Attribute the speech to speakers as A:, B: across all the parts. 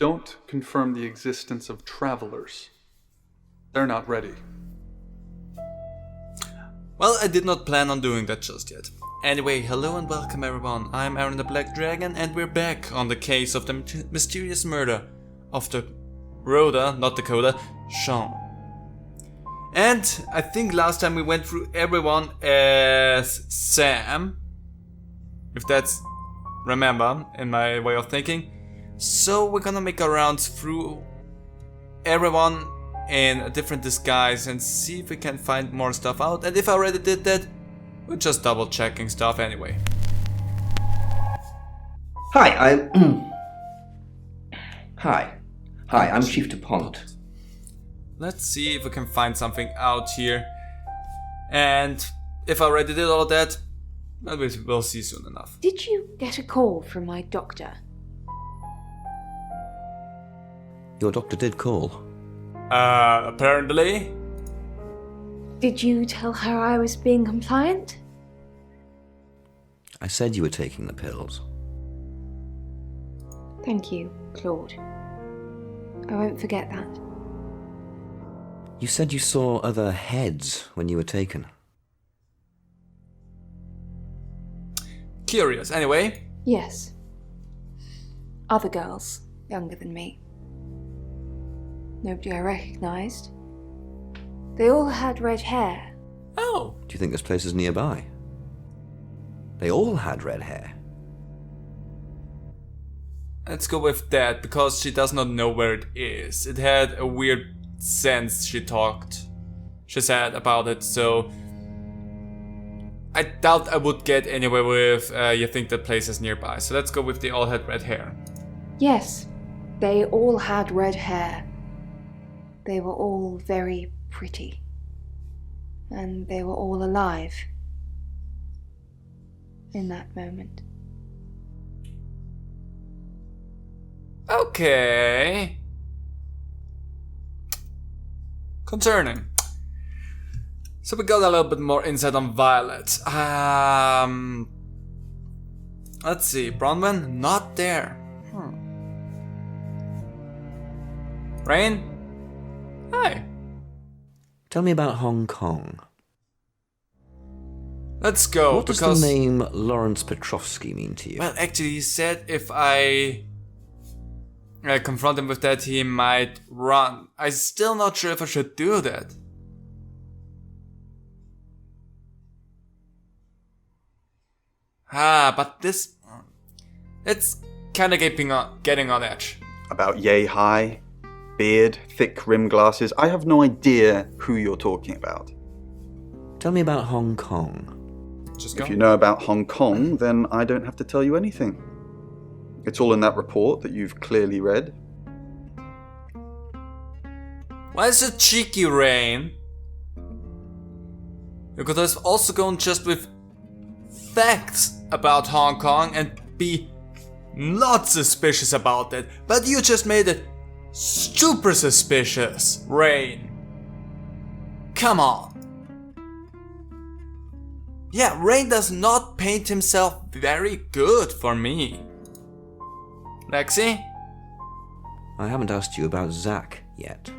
A: don't confirm the existence of travelers. They're not ready.
B: Well, I did not plan on doing that just yet. Anyway, hello and welcome everyone. I'm Aaron the Black Dragon and we're back on the case of the mysterious murder of the Rhoda, not Dakota, Sean. And I think last time we went through everyone as Sam. If that's, remember, in my way of thinking. So we're gonna make our rounds through everyone in a different disguise and see if we can find more stuff out. And if I already did that, we're just double checking stuff anyway.
C: Hi, I'm Chief DuPont.
B: Let's see if we can find something out here. And if I already did all of that, we'll see soon enough.
D: Did you get a call from my doctor?
C: Your doctor did call.
B: Apparently.
D: Did you tell her I was being compliant?
C: I said you were taking the pills.
D: Thank you, Claude. I won't forget that.
C: You said you saw other heads when you were taken.
B: Curious, anyway.
D: Yes. Other girls, younger than me. Nobody I recognised. They all had red hair.
B: Oh.
C: Do you think this place is nearby? They all had red hair.
B: Let's go with that, because she does not know where it is. It had a weird sense she said about it, so I doubt I would get anywhere with you think that place is nearby. So let's go with they all had red hair.
D: Yes, they all had red hair. They were all very pretty. And they were all alive. In that moment.
B: Okay. Concerning. So we got a little bit more insight on Violet. Let's see. Bronwyn, not there. Rain? Hi.
C: Tell me about Hong Kong.
B: Let's go.
C: What does the name Lawrence Petrovsky mean to you?
B: Well, actually, he said if I confront him with that, he might run. I'm still not sure if I should do that. But this... It's kinda getting on edge.
E: About yay high, beard, thick rim glasses. I have no idea who you're talking about.
C: Tell me about Hong Kong.
B: Just go.
E: If you know about Hong Kong, then I don't have to tell you anything. It's all in that report that you've clearly read.
B: Why is it cheeky, Rain? You could have also gone just with facts about Hong Kong and be not suspicious about it, but you just made it super suspicious, Rain. Come on. Yeah, Rain does not paint himself very good for me. Lexi?
C: I haven't asked you about Zach yet.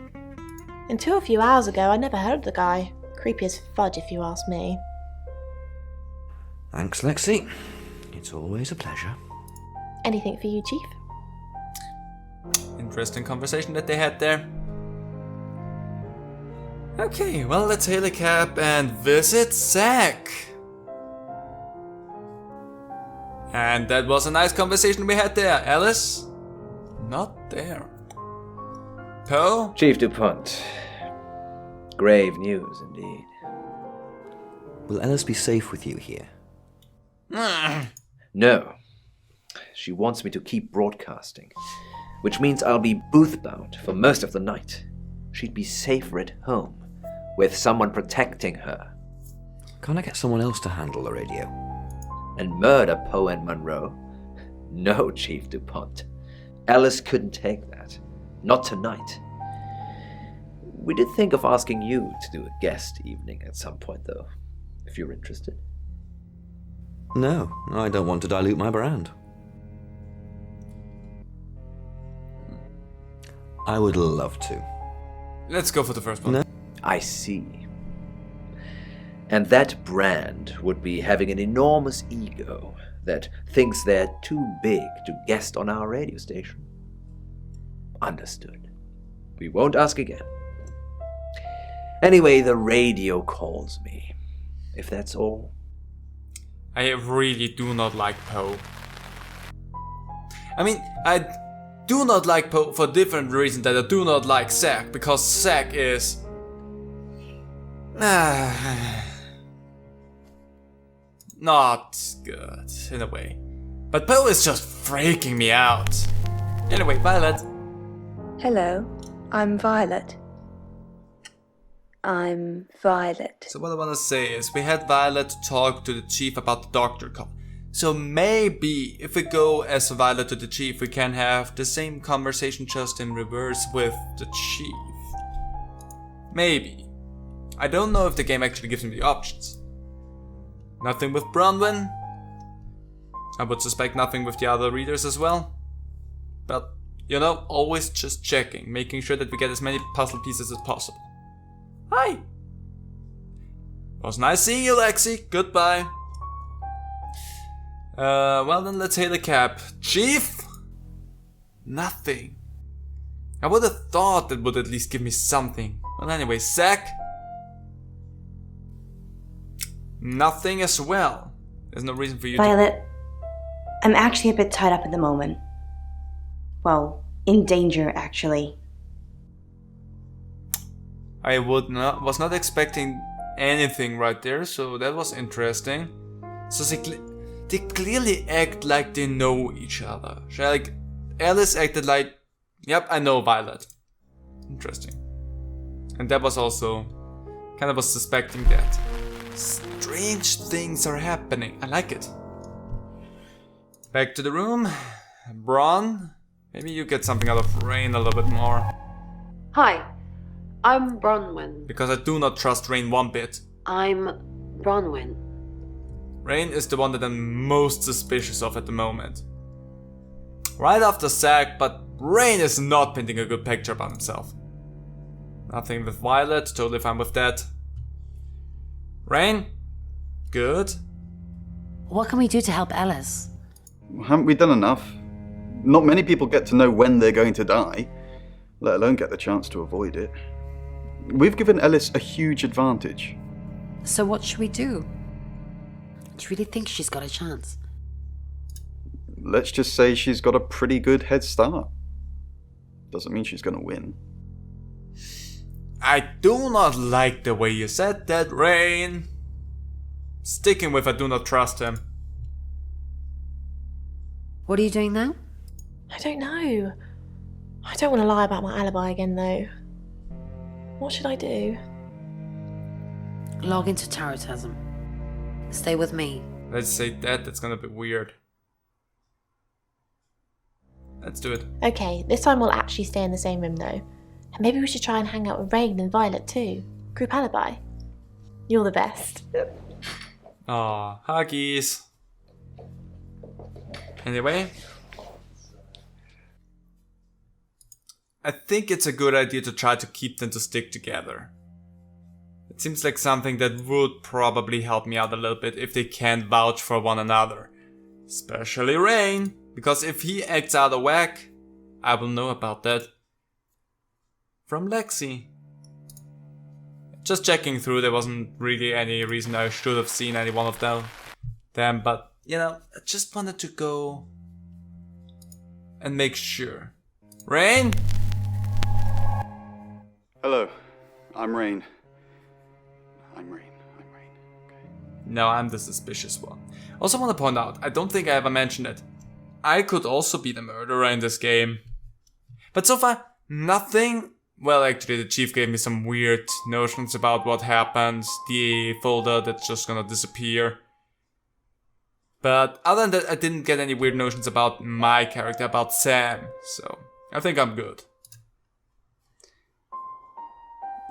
F: Until a few hours ago, I never heard of the guy. Creepy as fudge, if you ask me.
C: Thanks, Lexi. It's always a pleasure.
F: Anything for you, Chief?
B: Interesting conversation that they had there. Okay, well, let's hail a cab and visit Zach. And that was a nice conversation we had there. Alice? Not there. Poe?
G: Chief DuPont. Grave news indeed.
C: Will Ellis be safe with you here?
G: No. She wants me to keep broadcasting, which means I'll be booth-bound for most of the night. She'd be safer at home, with someone protecting her.
C: Can't I get someone else to handle the radio?
G: And murder Poe and Monroe? No, Chief DuPont. Alice couldn't take that. Not tonight. We did think of asking you to do a guest evening at some point, though, if you're interested.
C: No, I don't want to dilute my brand. I would love to.
B: Let's go for the first one.
C: No.
G: I see. And that brand would be having an enormous ego that thinks they're too big to guest on our radio station. Understood. We won't ask again. Anyway, the radio calls me. If that's all.
B: I really do not like Poe. I mean, I do not like Poe for different reasons that I do not like Zack, because Zack is... not good, in a way. But Poe is just freaking me out. Anyway, Violet.
D: Hello, I'm Violet. I'm Violet.
B: So what I want to say is, we had Violet talk to the chief about the doctor call. So maybe if we go as Violet to the chief, we can have the same conversation just in reverse with the chief. Maybe. I don't know if the game actually gives me the options. Nothing with Bronwyn. I would suspect nothing with the other readers as well. But, you know, always just checking, making sure that we get as many puzzle pieces as possible. Hi! Was nice seeing you, Lexi. Goodbye. Well then, let's hail a cab. Chief? Nothing. I would have thought that would at least give me something. Well anyway, Zack? Nothing as well. There's no reason for you
F: Violet, I'm actually a bit tied up at the moment. Well, in danger, actually.
B: I was not expecting anything right there, so that was interesting. So they clearly act like they know each other. Like, Alice acted like, yep, I know Violet. Interesting. And that was also, kind of was suspecting that. Strange things are happening. I like it. Back to the room. Bron, maybe you get something out of Rain a little bit more.
H: Hi, I'm Bronwyn.
B: Because I do not trust Rain one bit.
H: I'm Bronwyn.
B: Rain is the one that I'm most suspicious of at the moment. Right after Zack, but Rain is not painting a good picture about himself. Nothing with Violet, totally fine with that. Rain? Good.
I: What can we do to help Alice?
E: Haven't we done enough? Not many people get to know when they're going to die, let alone get the chance to avoid it. We've given Ellis a huge advantage.
I: So what should we do? Do you really think she's got a chance?
E: Let's just say she's got a pretty good head start. Doesn't mean she's going to win.
B: I do not like the way you said that, Rain. Sticking with I do not trust him.
I: What are you doing now?
F: I don't know. I don't want to lie about my alibi again, though. What should I do?
I: Log into Tarotasm. Stay with me.
B: Let's say that's gonna be weird. Let's do it.
F: Okay, this time we'll actually stay in the same room, though. And maybe we should try and hang out with Rain and Violet, too. Group alibi. You're the best.
B: Aw, huggies. Anyway, I think it's a good idea to try to keep them to stick together. It seems like something that would probably help me out a little bit if they can vouch for one another. Especially Rain, because if he acts out of whack, I will know about that from Lexi. Just checking through, there wasn't really any reason I should have seen any one of them, but you know, I just wanted to go and make sure. Rain?
E: Hello, I'm Rain. I'm Rain. Okay.
B: No, I'm the suspicious one. Also want to point out, I don't think I ever mentioned it. I could also be the murderer in this game. But so far, nothing. Well, actually, the chief gave me some weird notions about what happened. The folder that's just gonna disappear. But other than that, I didn't get any weird notions about my character, about Sam. So, I think I'm good.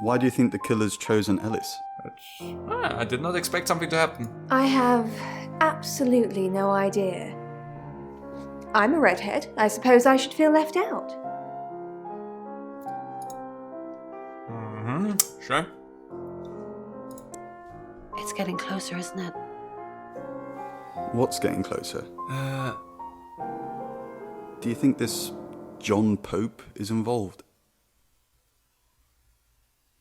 E: Why do you think the killer's chosen Ellis?
B: I did not expect something to happen.
D: I have absolutely no idea. I'm a redhead. I suppose I should feel left out.
B: Sure.
I: It's getting closer, isn't it?
E: What's getting closer? Do you think this John Pope is involved?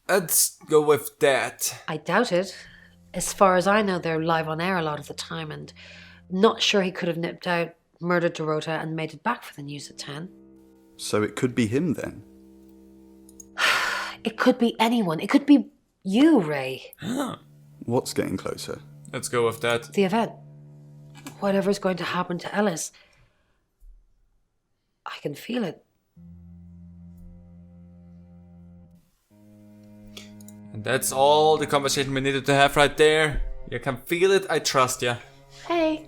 B: Let's go with that.
I: I doubt it. As far as I know, they're live on air a lot of the time, and not sure he could have nipped out, murdered Dorota, and made it back for the news at 10.
E: So it could be him then?
I: It could be anyone. It could be you, Ray.
E: What's getting closer?
B: Let's go with that.
I: The event. Whatever's going to happen to Ellis. I can feel it.
B: And that's all the conversation we needed to have right there. You can feel it, I trust ya.
F: Hey,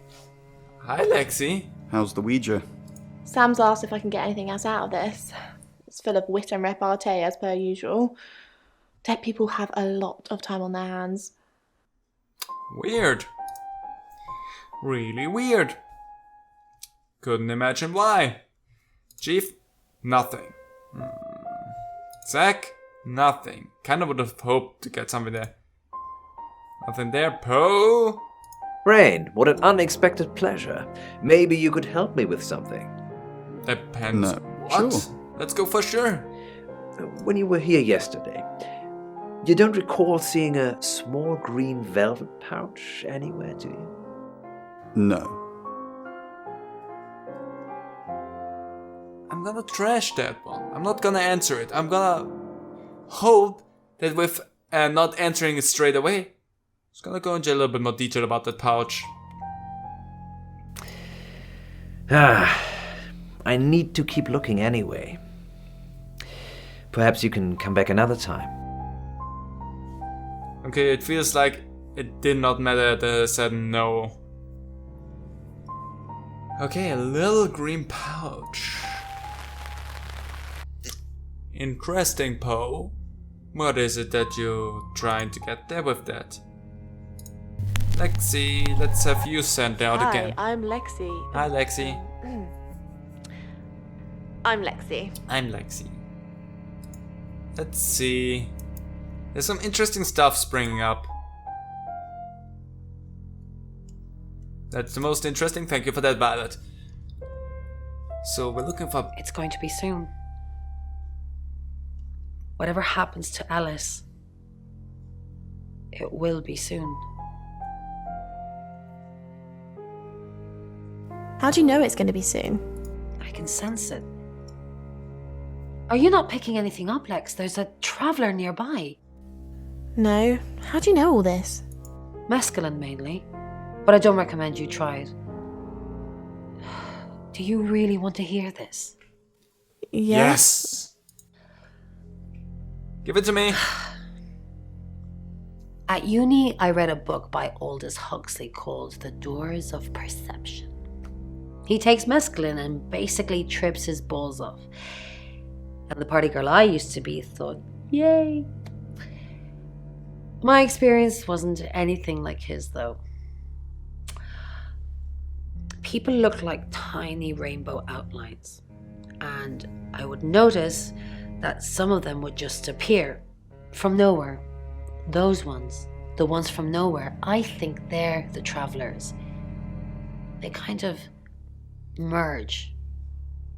B: Hi, Lexi.
E: How's the Ouija?
F: Sam's asked if I can get anything else out of this. It's full of wit and repartee as per usual. Dead people have a lot of time on their hands.
B: Weird. Really weird. Couldn't imagine why. Chief, nothing. Zach, nothing. Kinda would have hoped to get something there. Nothing there. Poe?
G: Rain, what an unexpected pleasure. Maybe you could help me with something.
B: Depends.
E: No.
B: What?
E: Sure.
B: Let's go for sure.
G: When you were here yesterday, you don't recall seeing a small green velvet pouch anywhere, do you?
E: No.
B: I'm gonna trash that one. I'm not gonna answer it. I'm gonna hope that with not answering it straight away, it's gonna go into a little bit more detail about that pouch.
G: I need to keep looking anyway. Perhaps you can come back another time.
B: Okay, it feels like it did not matter that I said no. Okay, a little green pouch. Interesting, Poe. What is it that you're trying to get there with that? Lexi, let's have you sent out
F: Hi,
B: again.
F: I'm Lexi.
B: Hi, Lexi.
F: I'm Lexi.
B: I'm Lexi. Let's see. There's some interesting stuff springing up. That's the most interesting. Thank you for that, Violet. So we're looking for...
I: It's going to be soon. Whatever happens to Alice, it will be soon.
F: How do you know it's going to be soon?
I: I can sense it. Are you not picking anything up, Lex? There's a traveller nearby.
F: No. How do you know all this?
I: Mescaline mainly, but I don't recommend you try it. Do you really want to hear this?
B: Yes! Give it to me.
I: At uni, I read a book by Aldous Huxley called The Doors of Perception. He takes mescaline and basically trips his balls off. And the party girl I used to be thought, yay. My experience wasn't anything like his, though. People looked like tiny rainbow outlines. And I would notice that some of them would just appear from nowhere. Those ones, the ones from nowhere, I think they're the travelers. They kind of merge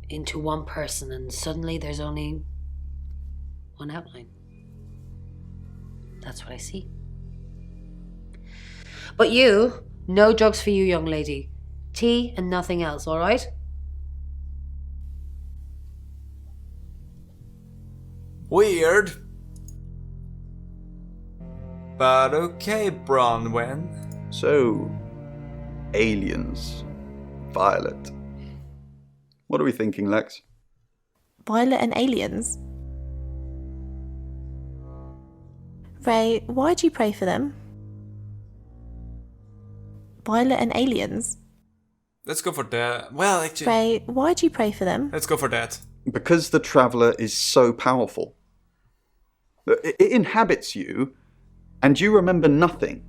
I: into one person, and suddenly there's only one outline. That's what I see. But you, no drugs for you, young lady. Tea and nothing else, all right?
B: Weird. But okay, Bronwyn.
E: So, aliens. Violet. What are we thinking, Lex?
F: Violet and aliens. Ray, why'd you pray for them? Violet and aliens.
B: Let's go for that. Well, actually,
F: Ray, why'd you pray for them?
B: let's go for that.
E: Because the Traveller is so powerful. It inhabits you, and you remember nothing.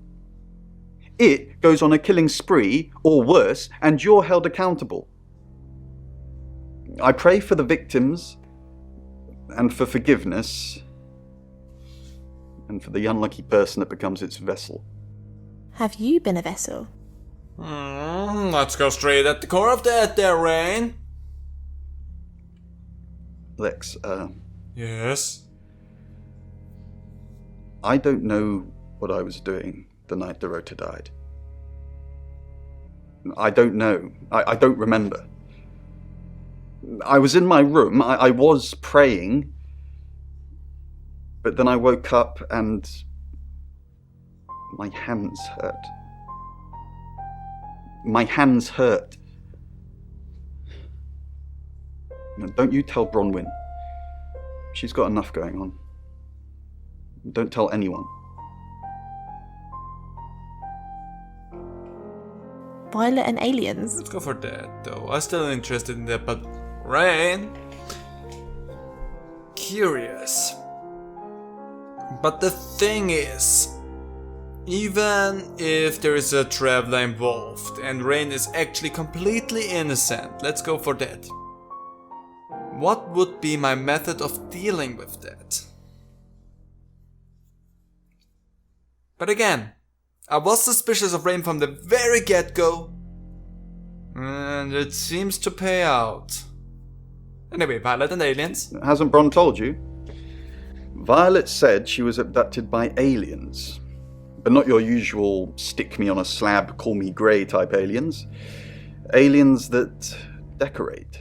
E: It goes on a killing spree, or worse, and you're held accountable. I pray for the victims, and for forgiveness, and for the unlucky person that becomes its vessel.
F: Have you been a vessel?
B: Let's go straight at the core of that there, Rain.
E: Lex,
B: Yes?
E: I don't know what I was doing the night the Rota died. I don't know. I don't remember. I was in my room, I was praying, but then I woke up and my hands hurt. My hands hurt. Now, don't you tell Bronwyn. She's got enough going on. Don't tell anyone.
F: Violet and aliens?
B: Let's go for that, though. I'm still interested in that, but Rain? Curious. But the thing is, even if there is a traveler involved and Rain is actually completely innocent, let's go for that. What would be my method of dealing with that? But again, I was suspicious of Rain from the very get-go, and it seems to pay out. Anyway, Violet and aliens.
E: Hasn't Bron told you? Violet said she was abducted by aliens. But not your usual stick me on a slab, call me grey type aliens. Aliens that decorate.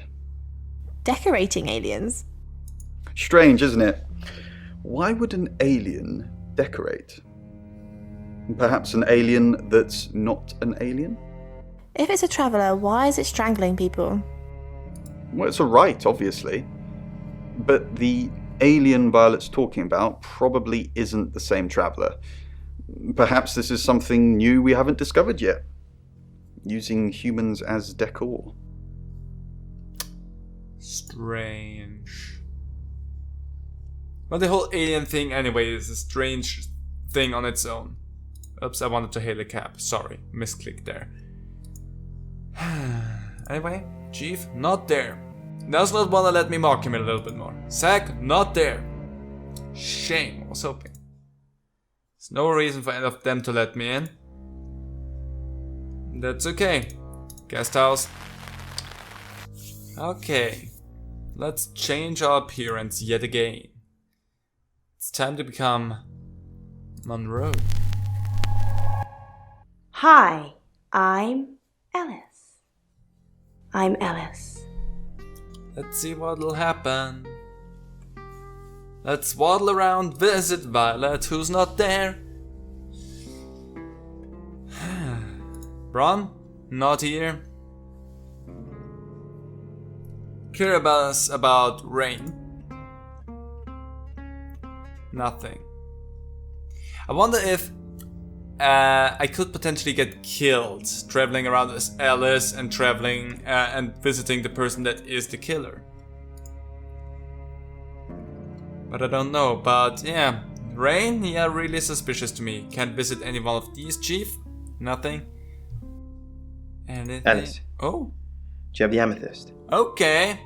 F: Decorating aliens?
E: Strange, isn't it? Why would an alien decorate? Perhaps an alien that's not an alien?
F: If it's a traveller, why is it strangling people?
E: Well, it's a right, obviously. But the alien Violet's talking about probably isn't the same traveller. Perhaps this is something new we haven't discovered yet. Using humans as decor.
B: Strange. But the whole alien thing anyway is a strange thing on its own. Oops, I wanted to hail a cab. Sorry, misclicked there. Anyway, Chief, not there. Does not wanna let me mock him a little bit more. Zack, not there. Shame, I was hoping. There's no reason for any of them to let me in. That's okay. Guest house. Okay. Let's change our appearance yet again. It's time to become Monroe.
J: Hi, I'm Ellis. I'm Ellis.
B: Let's see what'll happen. Let's waddle around, visit Violet, who's not there. Bron, not here. Curious about Rain. Nothing. I wonder if I could potentially get killed traveling around as Alice and traveling and visiting the person that is the killer. But I don't know. But yeah, Rain, yeah, really suspicious to me. Can't visit any one of these, Chief. Nothing. Anything?
K: Alice.
B: Oh.
K: Do you have the amethyst?
B: Okay.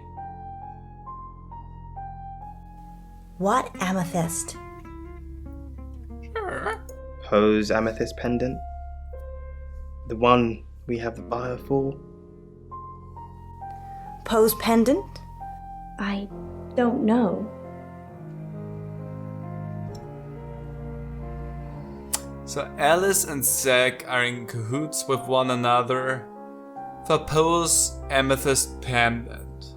J: What amethyst?
B: Sure.
K: Poe's amethyst pendant? The one we have the buyer for?
J: Poe's pendant?
F: I don't know.
B: So Alice and Zack are in cahoots with one another for Poe's amethyst pendant.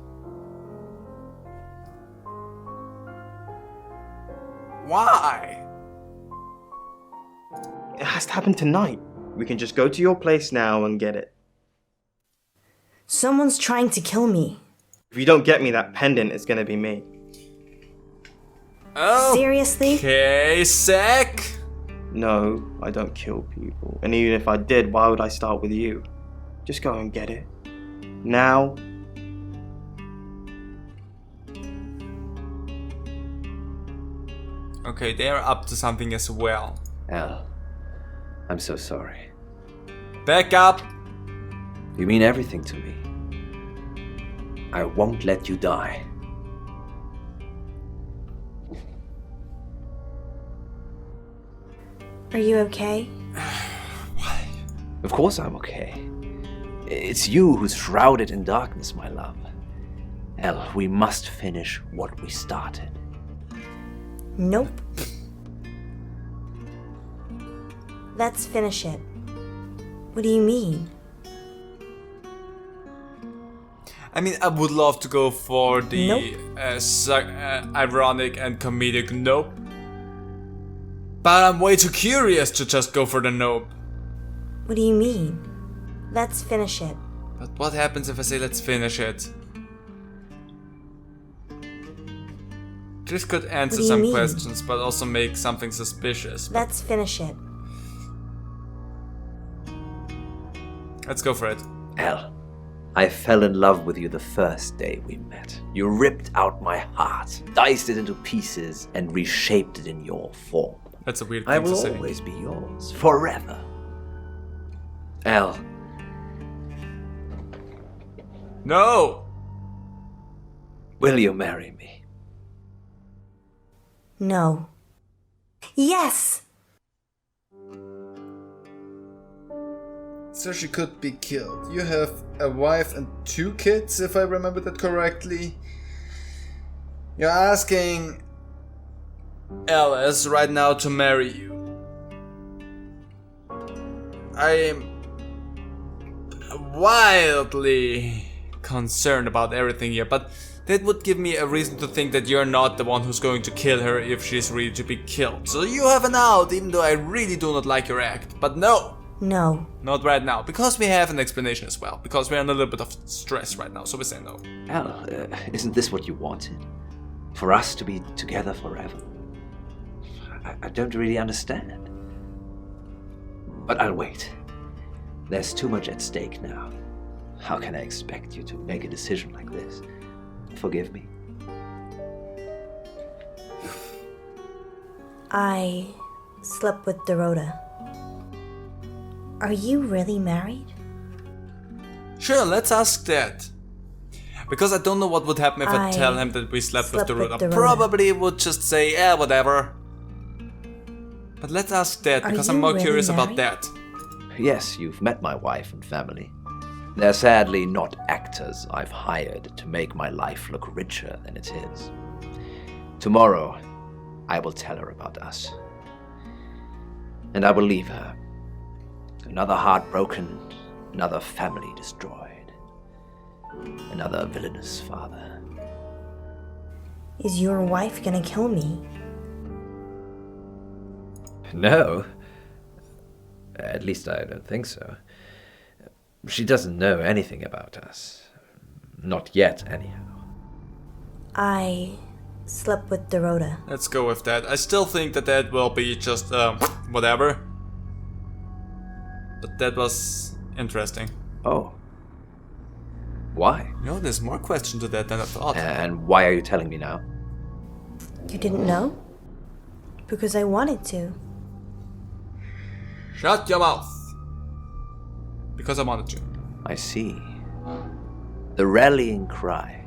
B: Why?
K: It has to happen tonight. We can just go to your place now and get it.
J: Someone's trying to kill me.
K: If you don't get me that pendant, it's gonna be me.
B: Oh.
J: Seriously?
B: Okay, Zack.
K: No, I don't kill people. And even if I did, why would I start with you? Just go and get it. Now.
B: Okay, they're up to something as well.
G: Al, I'm so sorry.
B: Back up!
G: You mean everything to me. I won't let you die.
J: Are you okay?
G: Of course I'm okay. It's you who's shrouded in darkness, my love. Elle, we must finish what we started.
J: Nope. Let's finish it. What do you mean?
B: I mean, I would love to go for the
J: Nope.
B: ironic and comedic nope. But I'm way too curious to just go for the nope.
J: What do you mean? Let's finish it.
B: But what happens if I say let's finish it? This could answer
J: What do you
B: some
J: mean?
B: questions, but also make something suspicious. But
J: Let's finish it.
B: let's go for it.
G: Elle, I fell in love with you the first day we met. You ripped out my heart, diced it into pieces, and reshaped it in your form.
B: That's a weird
G: I
B: thing to
G: will
B: say.
G: always be yours, forever. Elle,
B: No!
G: will you marry me?
J: No. Yes!
B: So she could be killed. You have a wife and 2 kids, if I remember that correctly. You're asking Alice right now to marry you. I am wildly concerned about everything here, but that would give me a reason to think that you're not the one who's going to kill her if she's ready to be killed. So you have an out, even though I really do not like your act. But no!
J: No.
B: Not right now, because we have an explanation as well. Because we're in a little bit of stress right now, so we say no.
G: Elle, isn't this what you wanted? For us to be together forever? I don't really understand. But I'll wait. There's too much at stake now. How can I expect you to make a decision like this? Forgive me.
J: I slept with Dorota. Are you really married?
B: Sure, let's ask that. Because I don't know what would happen if I
J: I
B: tell him that we slept with
J: slept with
B: Dorota.
J: Dorota.
B: Probably would just say, yeah, whatever. But let's ask that,
J: Are
B: because
J: you
B: I'm more
J: really
B: curious about
J: married?
B: that.
G: Yes, you've met my wife and family. They're sadly not actors I've hired to make my life look richer than it is. Tomorrow, I will tell her about us. And I will leave her. Another heart broken, another family destroyed. Another villainous father.
J: Is your wife gonna kill me?
G: No. At least I don't think so. She doesn't know anything about us. Not yet, anyhow.
J: I slept with Dorota.
B: Let's go with that. I still think that that will be just, whatever. But that was interesting.
G: Oh. Why?
B: No, there's more question to that than I thought.
G: And why are you telling me now?
J: You didn't know? Because I wanted to.
B: Shut your mouth. Because I wanted to.
G: I see. The rallying cry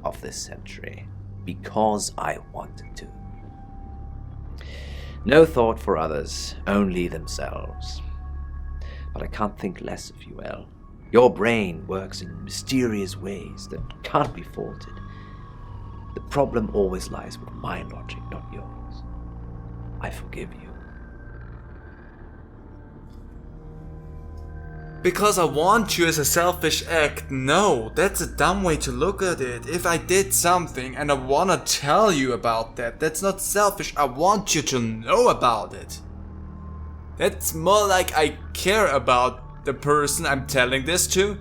G: of this century. Because I wanted to. No thought for others, only themselves. But I can't think less of you, Elle. Your brain works in mysterious ways that can't be faulted. The problem always lies with my logic, not yours. I forgive you.
B: Because I want you as a selfish act? No, that's a dumb way to look at it. If I did something and I wanna tell you about that, that's not selfish. I want you to know about it. That's more like I care about the person I'm telling this to.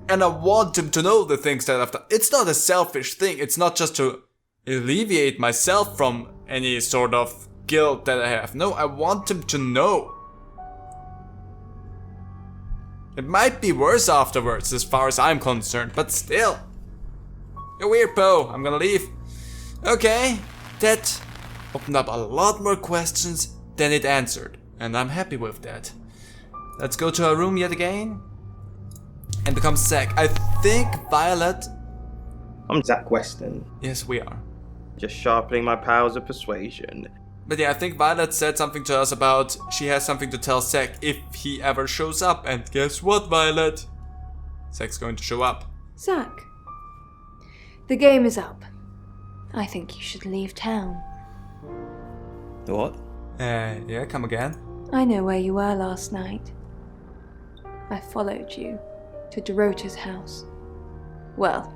B: And I want him to know the things that I've done. It's not a selfish thing. It's not just to alleviate myself from any sort of guilt that I have. No, I want him to know. It might be worse afterwards, as far as I'm concerned, but still. You're weird, Poe. I'm gonna leave. Okay, that opened up a lot more questions than it answered, and I'm happy with that. Let's go to our room yet again and become Zack. I think Violet.
K: I'm Zack Weston,
B: Yes, we are.
K: just sharpening my powers of persuasion.
B: But yeah, I think Violet said something to us about she has something to tell Zack if he ever shows up. And guess what, Violet? Zack's going to show up.
D: Zack, the game is up. I think you should leave town.
K: What?
B: Yeah, come again.
D: I know where you were last night. I followed you to Dorota's house. Well,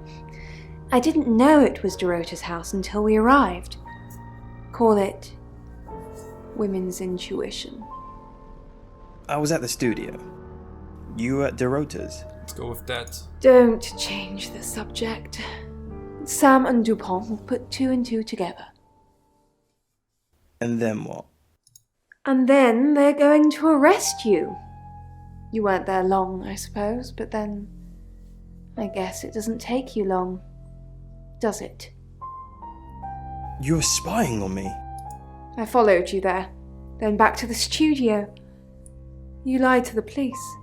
D: I didn't know it was Dorota's house until we arrived. Call it women's intuition.
K: I was at the studio. You were at Dorota's.
B: Let's go with that.
D: Don't change the subject. Sam and Dupont will put 2 and 2 together.
K: And then what?
D: And then they're going to arrest you. You weren't there long, I suppose, but then I guess it doesn't take you long, does it?
K: You were spying on me.
D: I followed you there, then back to the studio. You lied to the police.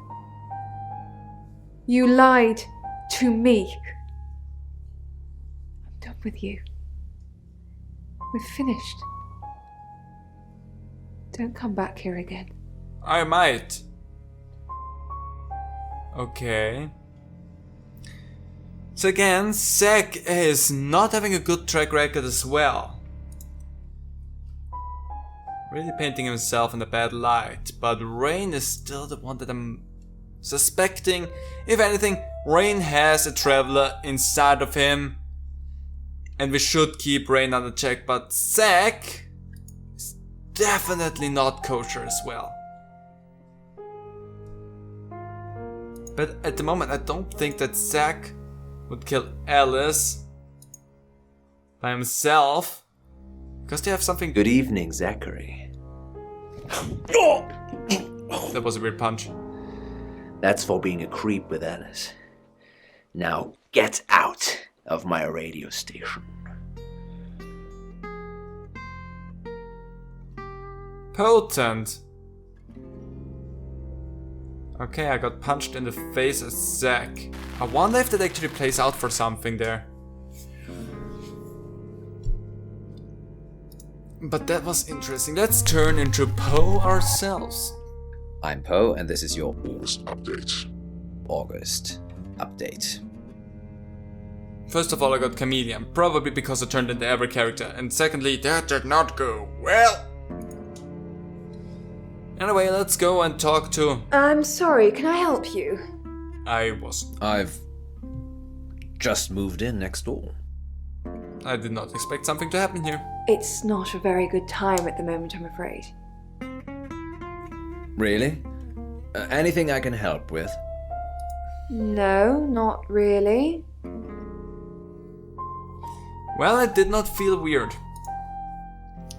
D: You lied to me. I'm done with you. We're finished. Don't come back here again.
B: I might. Okay. So again, Zack is not having a good track record as well. Really painting himself in a bad light, but Rain is still the one that I'm suspecting. If anything, Rain has a traveler inside of him, and we should keep Rain under check, but Zack is definitely not kosher as well. But at the moment, I don't think that Zack would kill Alice by himself, because they have something.
G: Good evening, Zachary.
B: That was a weird punch.
G: That's for being a creep with Alice. Now get out of my radio station.
B: Potent. Okay, I got punched in the face as Zack. I wonder if that actually plays out for something there. But that was interesting. Let's turn into Poe ourselves.
C: I'm Poe, and this is your August update. August update.
B: First of all, I got Chameleon, probably because I turned into every character, and secondly, that did not go well. Anyway, let's go and talk to...
D: I'm sorry, can I help you?
C: I've just moved in next door.
B: I did not expect something to happen here.
D: It's not a very good time at the moment, I'm afraid.
C: Really? Anything I can help with?
D: No, not really.
B: Well, it did not feel weird.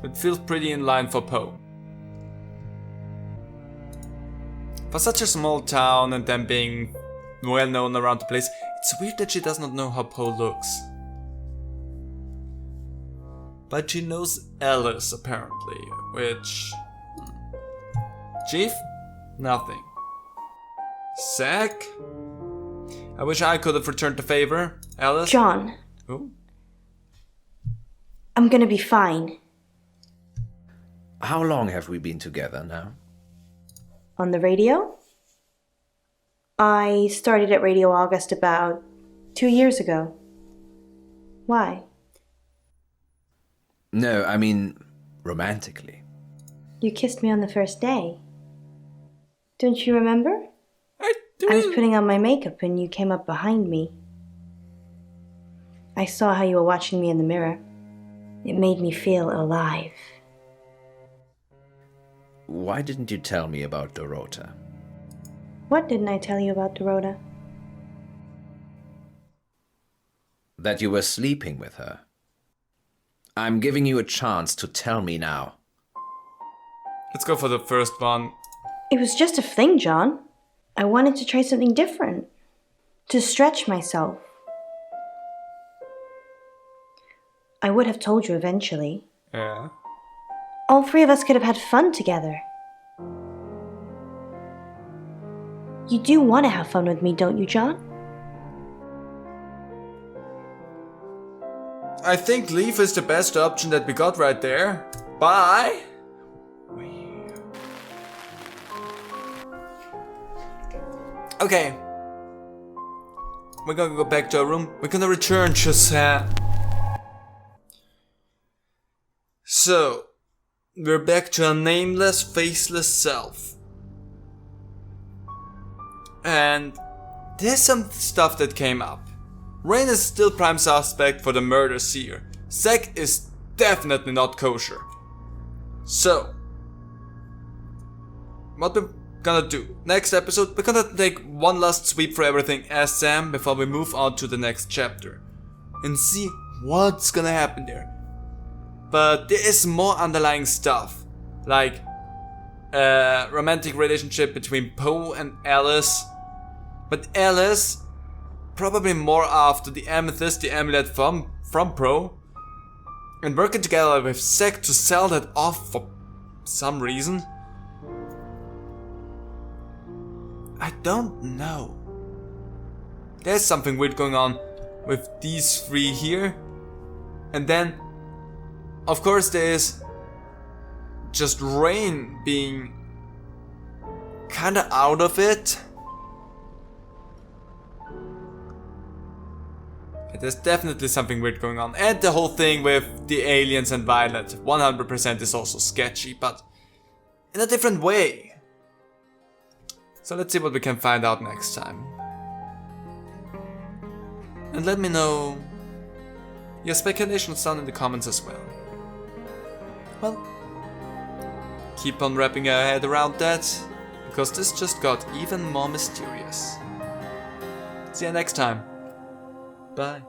B: It feels pretty in line for Poe. For such a small town and them being well known around the place, it's weird that she does not know how Poe looks. But she knows Alice, apparently, which... Chief? Nothing. Zack? I wish I could have returned the favor. Alice?
J: John.
B: Oh?
J: I'm gonna be fine.
C: How long have we been together now?
J: On the radio? I started at Radio August about 2 years ago. Why?
C: No, I mean romantically.
J: You kissed me on the first day. Don't you remember?
B: I do.
J: I was putting on my makeup and you came up behind me. I saw how you were watching me in the mirror. It made me feel alive.
C: Why didn't you tell me about Dorota?
J: What didn't I tell you about Dorota?
C: That you were sleeping with her. I'm giving you a chance to tell me now.
B: Let's go for the first one.
J: It was just a fling, John. I wanted to try something different. To stretch myself. I would have told you eventually.
B: Yeah.
J: All three of us could have had fun together. You do want to have fun with me, don't you, John?
B: I think leave is the best option that we got right there. Bye! Okay. We're gonna go back to our room. We're gonna return to So, we're back to a nameless, faceless self. And there's some stuff that came up. Rain is still prime suspect for the murders here. Zack is definitely not kosher. So, what we're gonna do next episode, we're gonna take one last sweep for everything as Sam before we move on to the next chapter and see what's gonna happen there. But there is more underlying stuff, like a romantic relationship between Poe and Alice, but Alice probably more after the amethyst, the amulet from Poe, and working together with Zack to sell that off for some reason. I don't know. There's something weird going on with these three here. And then, of course, there's just Rain being kinda out of it. There's definitely something weird going on. And the whole thing with the aliens and Violet 100% is also sketchy, but in a different way. So let's see what we can find out next time. And let me know your speculations down in the comments as well. Well, keep on wrapping your head around that, because this just got even more mysterious. See you next time. Bye.